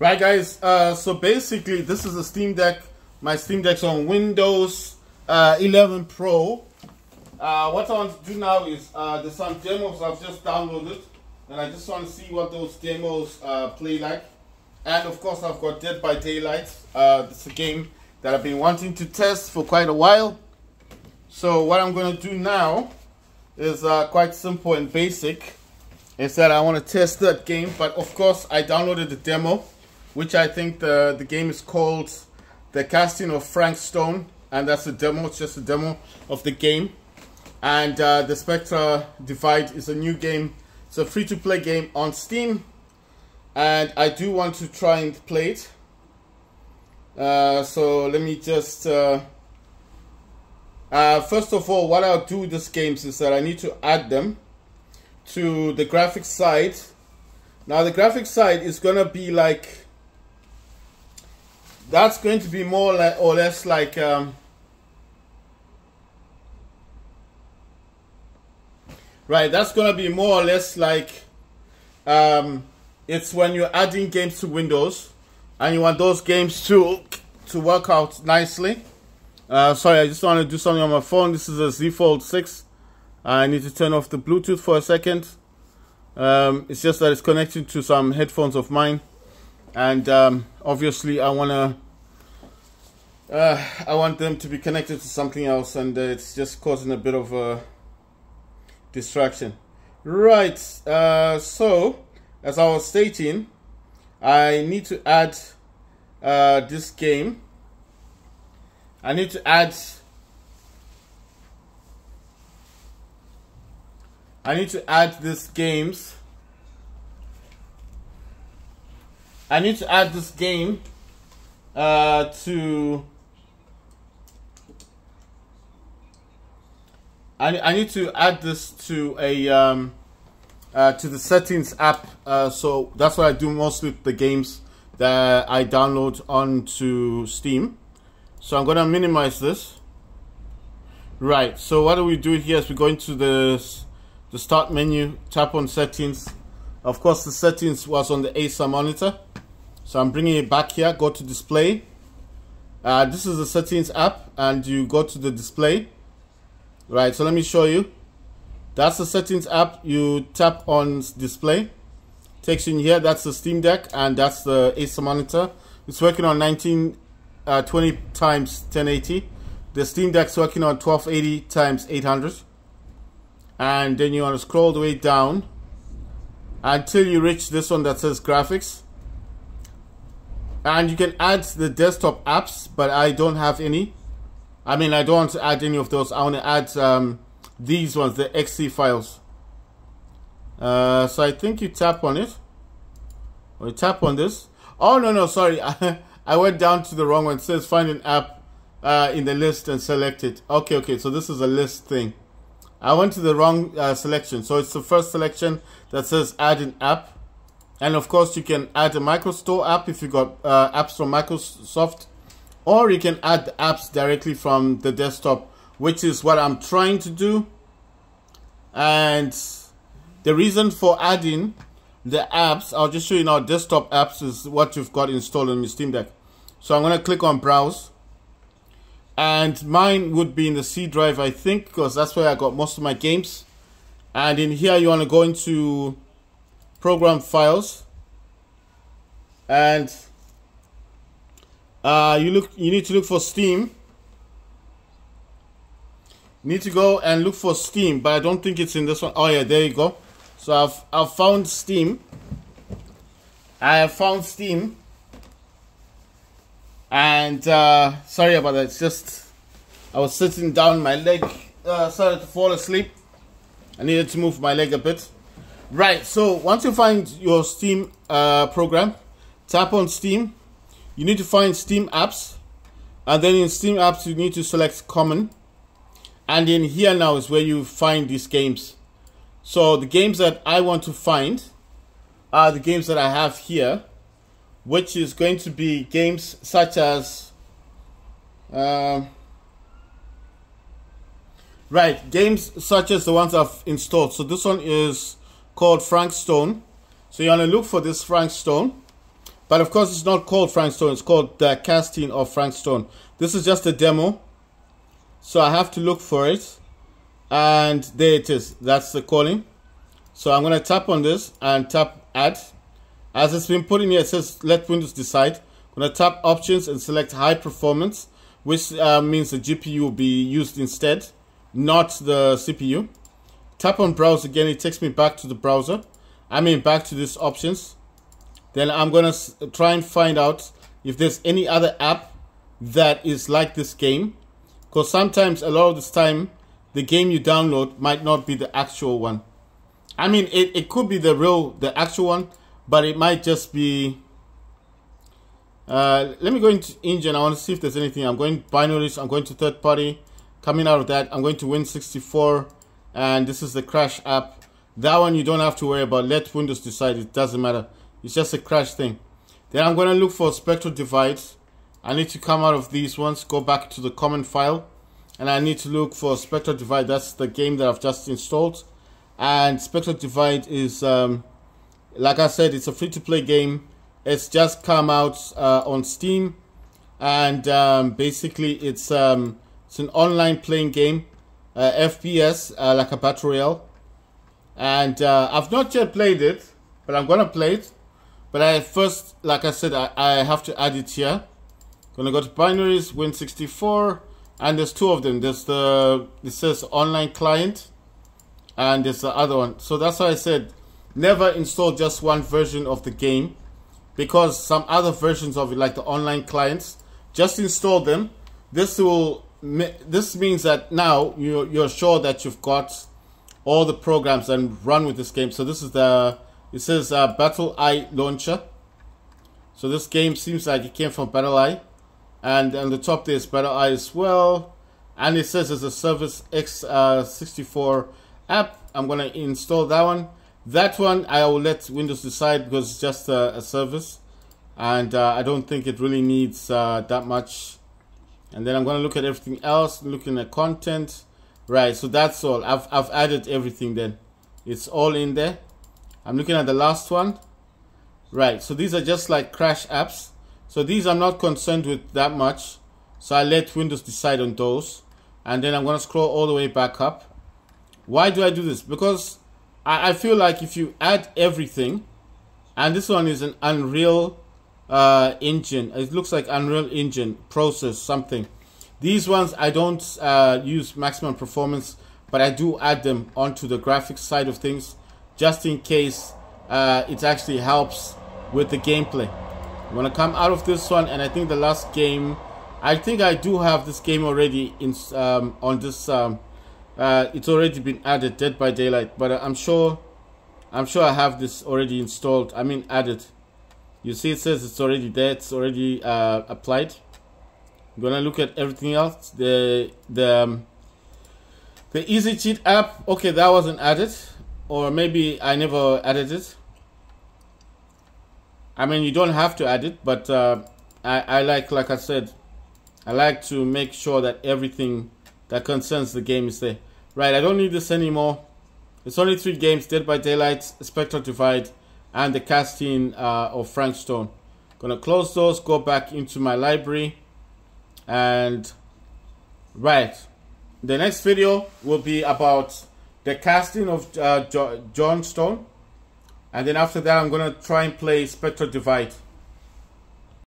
Right, guys, so basically this is a Steam Deck. My Steam Deck's on Windows 11 Pro. What I want to do now is there's some demos I've just downloaded, and I just want to see what those demos play like. And of course I've got Dead by Daylight. It's a game that I've been wanting to test for quite a while. So what I'm going to do now is quite simple and basic. Is that I want to test that game, but of course I downloaded the demo, which I think the game is called The Casting of Frank Stone, and that's a demo. It's just a demo of the game. And the Spectra Divide is a new game. It's a free-to-play game on Steam, and I do want to try and play it. So let me just first of all, what I'll do with these games is that I need to add them to the graphics side. Now the graphics side is gonna be like, that's going to be more or less like right, that's gonna be more or less like it's when you're adding games to Windows and you want those games to work out nicely. Sorry, I just want to do something on my phone. This is a Z Fold 6. I need to turn off the Bluetooth for a second. It's just that it's connected to some headphones of mine, and obviously I want them to be connected to something else, and it's just causing a bit of a distraction. Right. So as I was stating, I need to add this game. I need to add this games. I need to add this game to. I need to add this to a to the settings app. So that's what I do mostly with the games that I download onto Steam. So I'm gonna minimize this. Right. So what do we do here is we go into the start menu, tap on settings. Of course the settings was on the Acer monitor, so I'm bringing it back here. Go to display. This is the settings app, and you go to the display. Right, so let me show you. That's the settings app. You tap on display, takes you in here. That's the Steam Deck, and that's the Acer monitor. It's working on 1920 times 1080. The Steam Deck's working on 1280 times 800. And then you want to scroll the way down until you reach this one that says graphics, and you can add the desktop apps, but I don't have any. I mean, I don't want to add any of those. I want to add these ones, the XC files. So I think you tap on it, or you tap on this. Oh no, sorry, I went down to the wrong one. It says find an app in the list and select it. Okay, so this is a list thing. I went to the wrong selection. So it's the first selection that says add an app. And of course you can add a MicroStore app if you got apps from Microsoft, or you can add the apps directly from the desktop, which is what I'm trying to do. And the reason for adding the apps, I'll just show you now. Desktop apps is what you've got installed on your Steam Deck. So I'm going to click on browse. And mine would be in the C drive, I think, because that's where I got most of my games. And in here you want to go into program files, and you need to look for Steam. You need to go and look for Steam, but I don't think it's in this one. Oh yeah, there you go. So I've found Steam. I have found Steam. And sorry about that. It's just I was sitting down, my leg started to fall asleep. I needed to move my leg a bit. Right, so once you find your Steam program, tap on Steam. You need to find Steam apps, and then in Steam apps you need to select common, and in here now is where you find these games. So the games that I want to find are the games that I have here, which is going to be games such as games such as the ones I've installed. So this one is called Frank Stone. So you want to look for this Frank Stone. But of course, it's not called Frank Stone. It's called The Casting of Frank Stone. This is just a demo. So I have to look for it. And there it is. That's the calling. So I'm going to tap on this and tap Add. As it's been put in here, it says let Windows decide. I'm going to tap Options and select High Performance, which means the GPU will be used instead, not the CPU. Tap on Browse again. It takes me back to the browser. Back to this Options. Then I'm going to try and find out if there's any other app that is like this game. Because sometimes, a lot of this time, the game you download might not be the actual one. It could be the actual one, but it might just be... let me go into engine. I want to see if there's anything. I'm going binaries. I'm going to third party. Coming out of that, I'm going to Win64. And this is the Crash app. That one you don't have to worry about. Let Windows decide. It doesn't matter. It's just a Crash thing. Then I'm going to look for Spectral Divide. I need to come out of these ones, go back to the common file, and I need to look for Spectral Divide. That's the game that I've just installed. And Spectral Divide is, like I said, it's a free-to-play game. It's just come out on Steam, and basically it's an online playing game, FPS, like a battle royale. And I've not yet played it, but I'm gonna play it. But I first, like I said, I have to add it here. Gonna go to binaries, Win64, and there's two of them. There's it says online client, and there's the other one. So that's why I said never install just one version of the game, because some other versions of it, like the online clients, just install them. This means that now you're sure that you've got all the programs and run with this game. So this is it says BattleEye Launcher. So this game seems like it came from BattleEye. And on the top there's BattleEye as well. And it says there's a Service X64 app. I'm going to install that one. That one I will let Windows decide, because it's just a service. And I don't think it really needs that much. And then I'm going to look at everything else, looking at content. Right, so that's all. I've added everything then. It's all in there. I'm looking at the last one. Right, so these are just like Crash apps. So these I'm not concerned with that much. So I let Windows decide on those. And then I'm going to scroll all the way back up. Why do I do this? Because I feel like if you add everything, and this one is an Unreal Engine. It looks like Unreal Engine process something. These ones I don't use maximum performance, but I do add them onto the graphics side of things, just in case it actually helps with the gameplay. I'm gonna come out of this one, and I think the last game, I think I do have this game already in on this. It's already been added, Dead by Daylight, but I'm sure I have this already installed. Added. You see, it says it's already there. It's already applied. I'm gonna look at everything else. The Easy Cheat app. Okay, that wasn't added, or maybe I never added it. You don't have to add it, but I like I said, I like to make sure that everything that concerns the game is there. Right, I don't need this anymore. It's only 3 games: Dead by Daylight, Spectral Divide, and The Casting of Frank Stone. Gonna close those, go back into my library, and right, the next video will be about The Casting of John Stone. And then after that, I'm going to try and play Spectral Divide.